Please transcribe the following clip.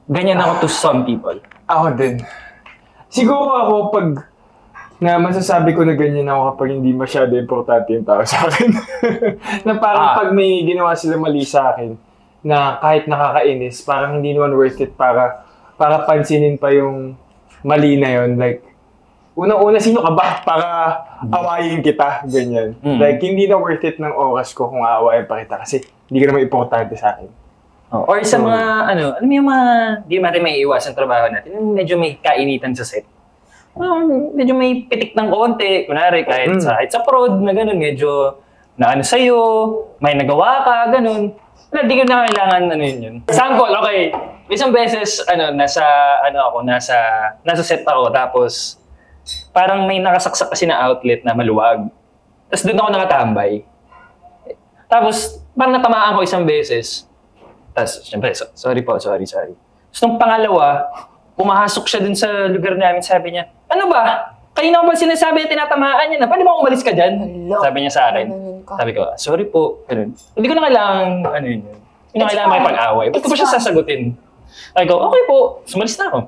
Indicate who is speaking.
Speaker 1: ganyan ako to some people.
Speaker 2: Ako din. Siguro ako pag na masasabi ko na ganyan ako kapag hindi masyado importante yung tao sa akin. Na parang pag may ginawa sila mali sa akin, na kahit nakakainis, parang hindi naman worth it para pansinin pa yung mali na yun. Like, unang-una, sino ka ba para awayin kita? Ganyan. Like, hindi na worth it ng oras ko kung aawayin pa kita kasi hindi ka naman importante sa akin.
Speaker 1: Or sa mga, alam mo yung mga, di natin may iwasan trabaho natin, yung medyo may kainitan sa set. Medyo may pitik ng konti, kunwari kahit sa prod na gano'n, medyo na sa'yo, may nagawa ka, gano'n. Wala, di ko na kailangan yun. Sample, okay. Isang beses, nasa set ako, tapos parang may nakasaksak kasi na outlet na maluwag. Tapos doon ako nakatambay. Tapos parang natamaan ko isang beses. Tapos, syempre, sorry. Tapos nung pangalawa, pumasok siya dun sa lugar namin, sabi niya, ano ba? Kanina ko ba sinasabi na tinatamaan niya na? Pwede ba umalis ka dyan? Sabi niya sa akin. Sabi ko, sorry po. Ganun. Hindi ko na kailangan, yun. Hindi na kailangan makipag-away. Ba't ko ba siya sasagutin? Sabi ko, okay po. Sumalis na ako.